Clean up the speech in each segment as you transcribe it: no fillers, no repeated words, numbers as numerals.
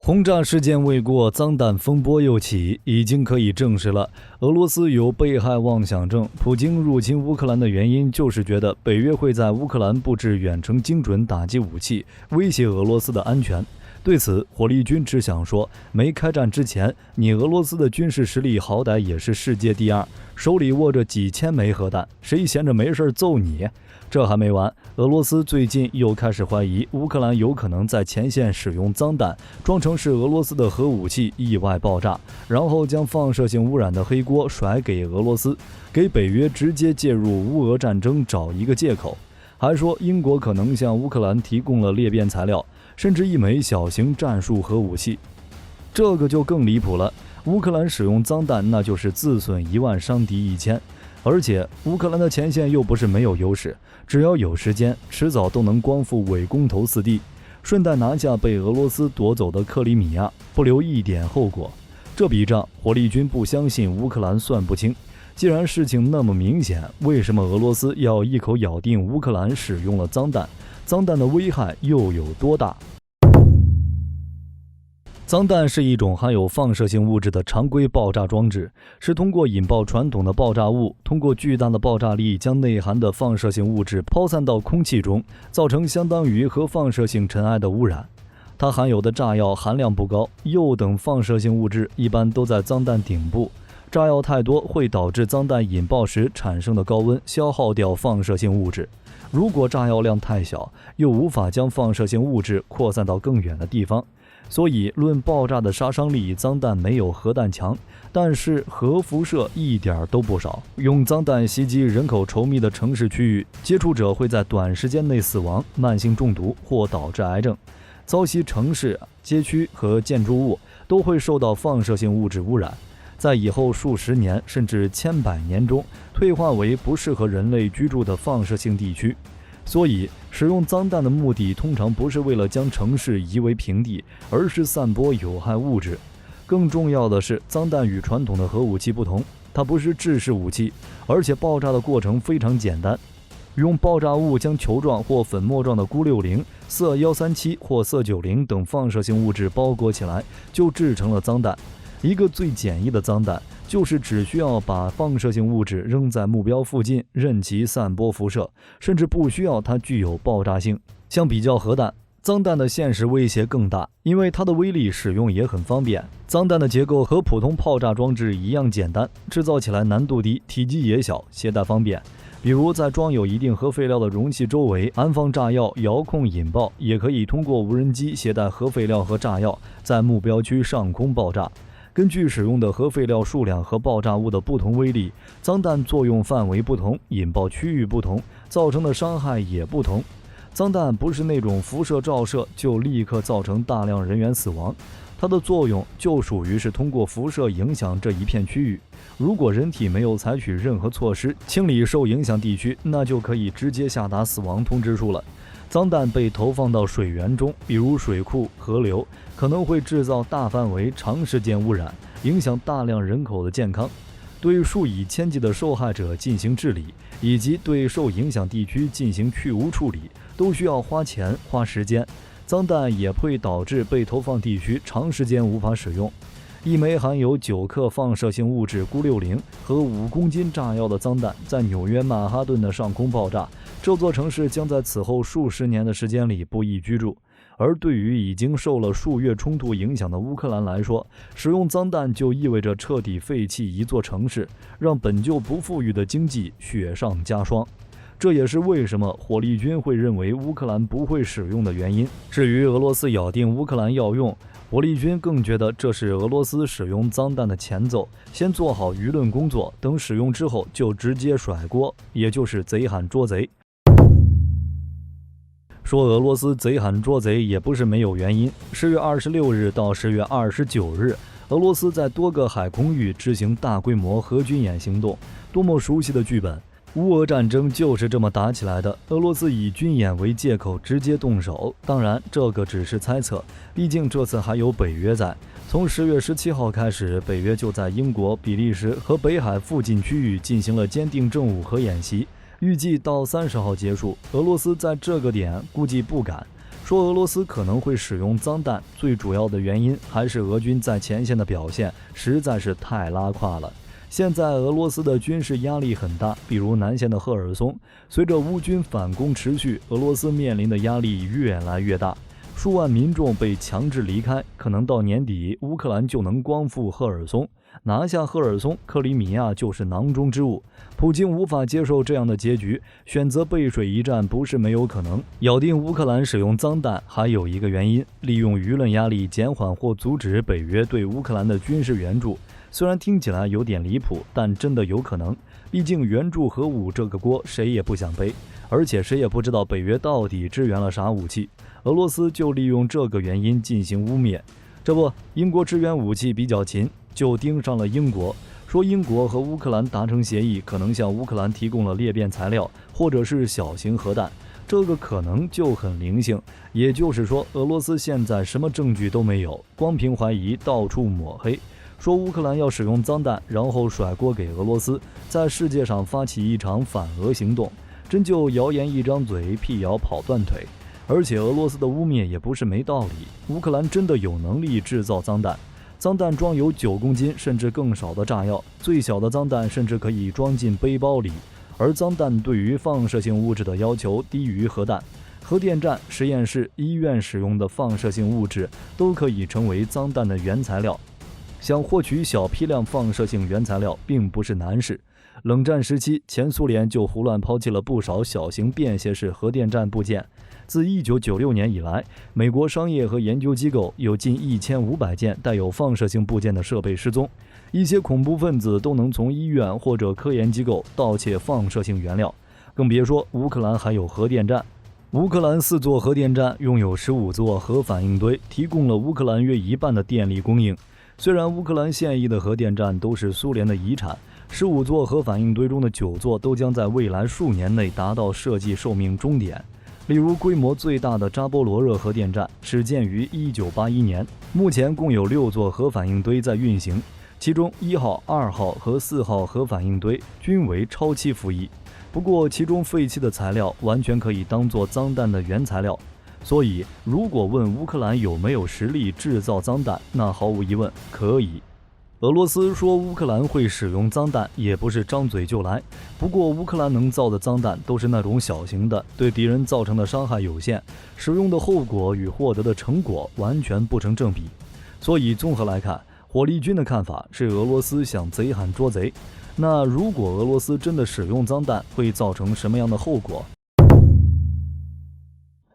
轰炸事件未过，脏弹风波又起，已经可以证实了，俄罗斯有被害妄想症。普京入侵乌克兰的原因，就是觉得北约会在乌克兰布置远程精准打击武器，威胁俄罗斯的安全。对此，火力军只想说，没开战之前，你俄罗斯的军事实力好歹也是世界第二，手里握着几千枚核弹，谁闲着没事揍你？这还没完，俄罗斯最近又开始怀疑乌克兰有可能在前线使用脏弹，装成是俄罗斯的核武器意外爆炸，然后将放射性污染的黑锅甩给俄罗斯，给北约直接介入乌俄战争找一个借口。还说英国可能向乌克兰提供了裂变材料，甚至一枚小型战术核武器。这个就更离谱了，乌克兰使用脏弹，那就是自损10000伤敌1000。而且乌克兰的前线又不是没有优势，只要有时间，迟早都能光复伪公投4地，顺带拿下被俄罗斯夺走的克里米亚，不留一点后果。这笔账，火力军不相信乌克兰算不清。既然事情那么明显，为什么俄罗斯要一口咬定乌克兰使用了脏弹？脏弹的危害又有多大？脏弹是一种含有放射性物质的常规爆炸装置，是通过引爆传统的爆炸物，通过巨大的爆炸力将内含的放射性物质抛散到空气中，造成相当于核放射性尘埃的污染。它含有的炸药含量不高，铀等放射性物质一般都在脏弹顶部，炸药太多会导致脏弹引爆时产生的高温消耗掉放射性物质。如果炸药量太小，又无法将放射性物质扩散到更远的地方。所以论爆炸的杀伤力，脏弹没有核弹强，但是核辐射一点都不少。用脏弹袭击人口稠密的城市区域，接触者会在短时间内死亡、慢性中毒或导致癌症。遭袭城市、街区和建筑物都会受到放射性物质污染，在以后数十年甚至千百年中退化为不适合人类居住的放射性地区。所以使用脏弹的目的通常不是为了将城市夷为平地，而是散播有害物质。更重要的是，脏弹与传统的核武器不同，它不是制式武器，而且爆炸的过程非常简单，用爆炸物将球状或粉末状的钴60、铯137或铯90等放射性物质包裹起来，就制成了脏弹。一个最简易的脏弹，就是只需要把放射性物质扔在目标附近，任其散播辐射，甚至不需要它具有爆炸性。相比较核弹，脏弹的现实威胁更大，因为它的威力使用也很方便。脏弹的结构和普通炮炸装置一样简单，制造起来难度低，体积也小，携带方便。比如在装有一定核废料的容器周围安放炸药，遥控引爆，也可以通过无人机携带核废料和炸药，在目标区上空爆炸。根据使用的核废料数量和爆炸物的不同威力，脏弹作用范围不同，引爆区域不同，造成的伤害也不同。脏弹不是那种辐射照射就立刻造成大量人员死亡，它的作用就属于是通过辐射影响这一片区域。如果人体没有采取任何措施清理受影响地区，那就可以直接下达死亡通知书了。脏弹被投放到水源中，比如水库、河流，可能会制造大范围、长时间污染，影响大量人口的健康。对数以千计的受害者进行治理，以及对受影响地区进行去污处理，都需要花钱、花时间。脏弹也会导致被投放地区长时间无法使用。一枚含有9克放射性物质钴60和5公斤炸药的脏弹在纽约曼哈顿的上空爆炸，这座城市将在此后数十年的时间里不易居住。而对于已经受了数月冲突影响的乌克兰来说，使用脏弹就意味着彻底废弃一座城市，让本就不富裕的经济雪上加霜。这也是为什么火力军会认为乌克兰不会使用的原因。至于俄罗斯咬定乌克兰要用，火力军更觉得这是俄罗斯使用脏弹的前奏，先做好舆论工作，等使用之后就直接甩锅，也就是贼喊捉贼。说俄罗斯贼喊捉贼也不是没有原因。10月26日到10月29日，俄罗斯在多个海空域执行大规模核军演行动，多么熟悉的剧本！乌俄战争就是这么打起来的。俄罗斯以军演为借口直接动手，当然这个只是猜测，毕竟这次还有北约在。从10月17号开始，北约就在英国、比利时和北海附近区域进行了坚定正午核演习，预计到30号结束。俄罗斯在这个点估计不敢，说俄罗斯可能会使用脏弹，最主要的原因还是俄军在前线的表现实在是太拉胯了。现在俄罗斯的军事压力很大，比如南线的赫尔松，随着乌军反攻持续，俄罗斯面临的压力越来越大，数万民众被强制离开，可能到年底乌克兰就能光复赫尔松，拿下赫尔松，克里米亚就是囊中之物。普京无法接受这样的结局，选择背水一战不是没有可能。咬定乌克兰使用脏弹还有一个原因，利用舆论压力减缓或阻止北约对乌克兰的军事援助。虽然听起来有点离谱，但真的有可能。毕竟援助核武这个锅谁也不想背，而且谁也不知道北约到底支援了啥武器。俄罗斯就利用这个原因进行污蔑。这不，英国支援武器比较勤，就盯上了英国，说英国和乌克兰达成协议，可能向乌克兰提供了裂变材料或者是小型核弹。这个可能就很灵性，也就是说，俄罗斯现在什么证据都没有，光凭怀疑到处抹黑。说乌克兰要使用脏弹，然后甩锅给俄罗斯，在世界上发起一场反俄行动，真就谣言一张嘴，辟谣跑断腿。而且俄罗斯的污蔑也不是没道理，乌克兰真的有能力制造脏弹，脏弹装有9公斤甚至更少的炸药，最小的脏弹甚至可以装进背包里，而脏弹对于放射性物质的要求低于核弹。核电站、实验室、医院使用的放射性物质都可以成为脏弹的原材料。想获取小批量放射性原材料并不是难事。冷战时期，前苏联就胡乱抛弃了不少小型便携式核电站部件。自1996年以来，美国商业和研究机构有近1500件带有放射性部件的设备失踪。一些恐怖分子都能从医院或者科研机构盗窃放射性原料，更别说乌克兰还有核电站。乌克兰4座核电站拥有15座核反应堆，提供了乌克兰约一半的电力供应。虽然乌克兰现役的核电站都是苏联的遗产，15座核反应堆中的9座都将在未来数年内达到设计寿命终点。例如，规模最大的扎波罗热核电站始建于1981年，目前共有6座核反应堆在运行，其中1号、2号和4号核反应堆均为超期服役。不过，其中废弃的材料完全可以当作脏弹的原材料。所以，如果问乌克兰有没有实力制造脏弹，那毫无疑问可以。俄罗斯说乌克兰会使用脏弹，也不是张嘴就来。不过，乌克兰能造的脏弹都是那种小型的，对敌人造成的伤害有限，使用的后果与获得的成果完全不成正比。所以，综合来看，火力军的看法是俄罗斯想贼喊捉贼。那如果俄罗斯真的使用脏弹，会造成什么样的后果？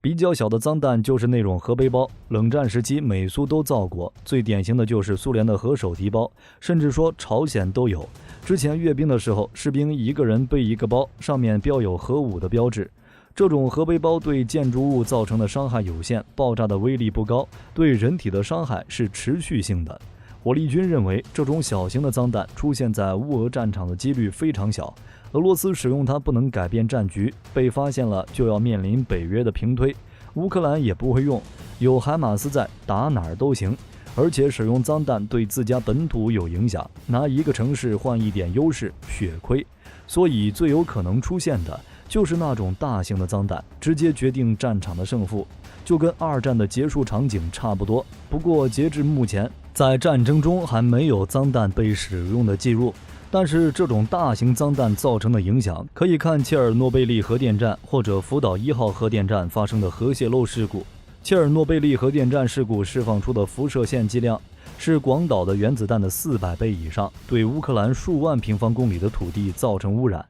比较小的脏弹就是那种核背包，冷战时期美苏都造过，最典型的就是苏联的核手提包，甚至说朝鲜都有。之前阅兵的时候，士兵一个人背一个包，上面标有核武的标志。这种核背包对建筑物造成的伤害有限，爆炸的威力不高，对人体的伤害是持续性的。火力军认为，这种小型的脏弹出现在乌俄战场的几率非常小。俄罗斯使用它不能改变战局，被发现了就要面临北约的平推。乌克兰也不会用，有海马斯在，打哪儿都行。而且使用脏弹对自家本土有影响，拿一个城市换一点优势，血亏。所以最有可能出现的就是那种大型的脏弹，直接决定战场的胜负，就跟2战的结束场景差不多。不过截至目前，在战争中还没有脏弹被使用的记录。但是这种大型脏弹造成的影响，可以看切尔诺贝利核电站或者福岛1号核电站发生的核泄漏事故。切尔诺贝利核电站事故释放出的辐射线剂量是广岛的原子弹的400倍以上，对乌克兰数万平方公里的土地造成污染。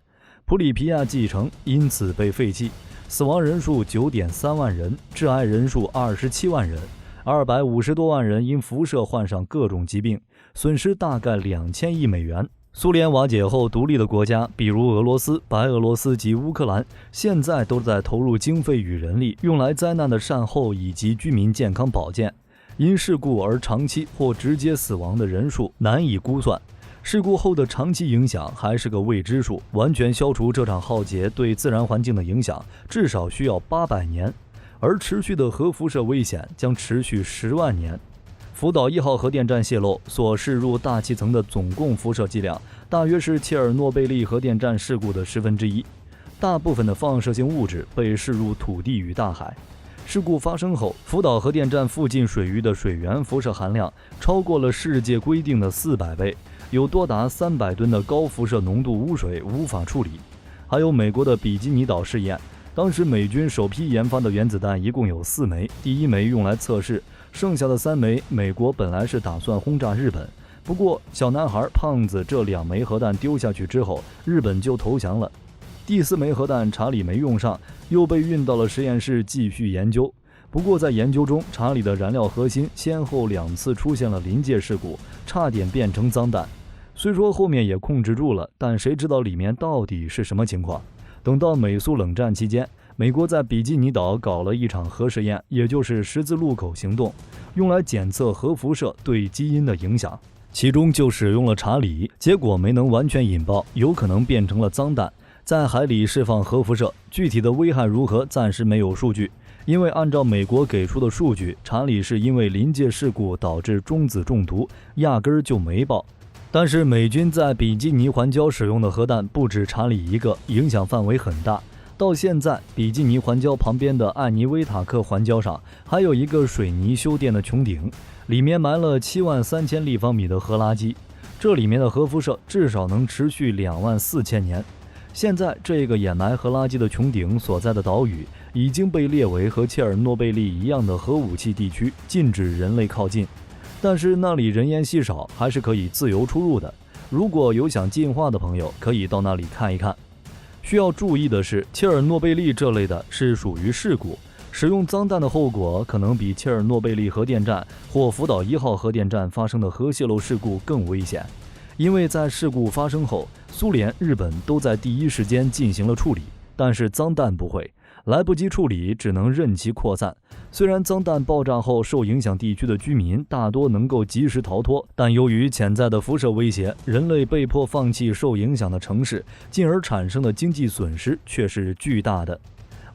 普里皮亚继承因此被废弃，死亡人数 9.3 万人，致癌人数27万人，250多万人因辐射患上各种疾病，损失大概2000亿美元。苏联瓦解后独立的国家，比如俄罗斯、白俄罗斯及乌克兰，现在都在投入经费与人力，用来灾难的善后以及居民健康保健。因事故而长期或直接死亡的人数难以估算，事故后的长期影响还是个未知数。完全消除这场浩劫对自然环境的影响，至少需要800年，而持续的核辐射危险将持续10万年。福岛1号核电站泄漏所释入大气层的总共辐射剂量，大约是切尔诺贝利核电站事故的1/10。大部分的放射性物质被释入土地与大海。事故发生后，福岛核电站附近水域的水源辐射含量超过了世界规定的400倍，有多达300吨的高辐射浓度污水无法处理。还有美国的比基尼岛试验，当时美军首批研发的原子弹一共有4枚，第1枚用来测试，剩下的3枚美国本来是打算轰炸日本，不过小男孩胖子这2枚核弹丢下去之后，日本就投降了。第4枚核弹查理没用上，又被运到了实验室继续研究。不过在研究中，查理的燃料核心先后2次出现了临界事故，差点变成脏弹。虽说后面也控制住了，但谁知道里面到底是什么情况？等到美苏冷战期间，美国在比基尼岛搞了一场核试验，也就是十字路口行动，用来检测核辐射对基因的影响。其中就使用了查理，结果没能完全引爆，有可能变成了脏弹，在海里释放核辐射，具体的危害如何暂时没有数据，因为按照美国给出的数据，查理是因为临界事故导致中子中毒，压根儿就没爆。但是美军在比基尼环礁使用的核弹不止查理一个，影响范围很大。到现在，比基尼环礁旁边的艾尼维塔克环礁上还有一个水泥修建的穹顶，里面埋了73000立方米的核垃圾，这里面的核辐射至少能持续24000年。现在这个掩埋核垃圾的穹顶所在的岛屿已经被列为和切尔诺贝利一样的核武器地区，禁止人类靠近。但是那里人烟稀少，还是可以自由出入的。如果有想进化的朋友，可以到那里看一看。需要注意的是，切尔诺贝利这类的是属于事故，使用脏弹的后果可能比切尔诺贝利核电站或福岛1号核电站发生的核泄漏事故更危险。因为在事故发生后，苏联、日本都在第一时间进行了处理，但是脏弹不会，来不及处理，只能任其扩散。虽然脏弹爆炸后受影响地区的居民大多能够及时逃脱，但由于潜在的辐射威胁，人类被迫放弃受影响的城市，进而产生的经济损失却是巨大的。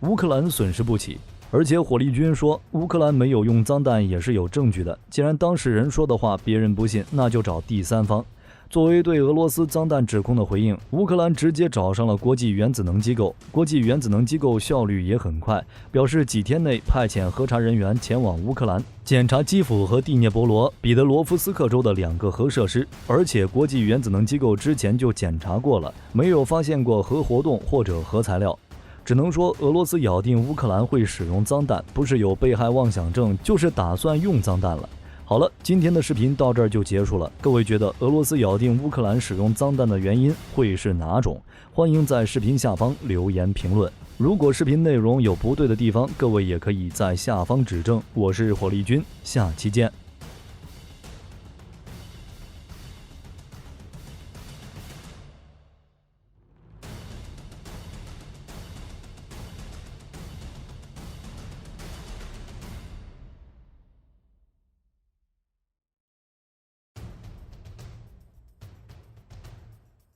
乌克兰损失不起，而且火力军说乌克兰没有用脏弹也是有证据的。既然当事人说的话别人不信，那就找第三方。作为对俄罗斯脏弹指控的回应，乌克兰直接找上了国际原子能机构。国际原子能机构效率也很快，表示几天内派遣核查人员前往乌克兰检查基辅和第聂伯罗、彼得罗夫斯克州的2个核设施，而且国际原子能机构之前就检查过了，没有发现过核活动或者核材料。只能说俄罗斯咬定乌克兰会使用脏弹，不是有被害妄想症，就是打算用脏弹了。好了，今天的视频到这儿就结束了。各位觉得俄罗斯咬定乌克兰使用脏弹的原因会是哪种？欢迎在视频下方留言评论。如果视频内容有不对的地方，各位也可以在下方指正。我是火力军，下期见。